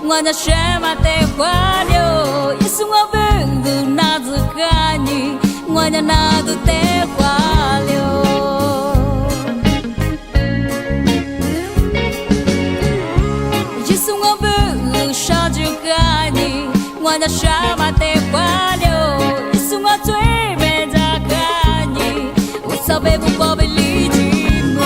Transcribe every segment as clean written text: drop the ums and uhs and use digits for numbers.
我的什么的花柳，也是我本都拿着看你，我的那个的花柳。也是我本少就看你，我的什么的花柳，也是我最美的看你，我早被不宝贝离寂寞。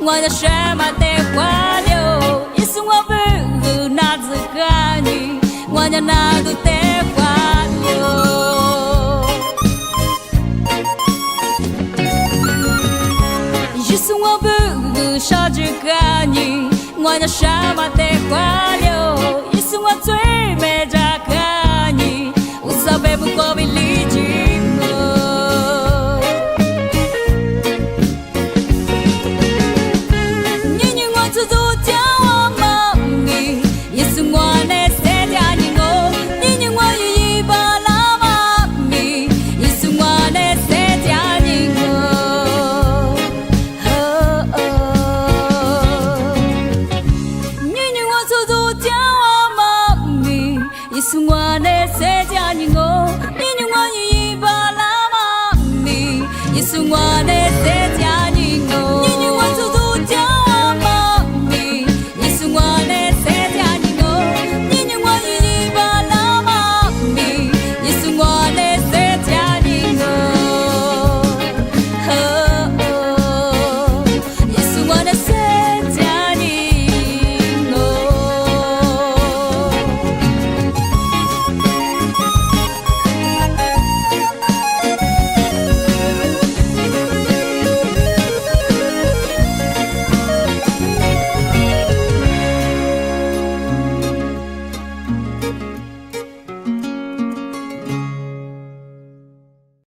我的什么的花柳，也是我本拿着看你，我的那个的花柳，也是我本少着看你，我的什么的花柳，也是我最美的看。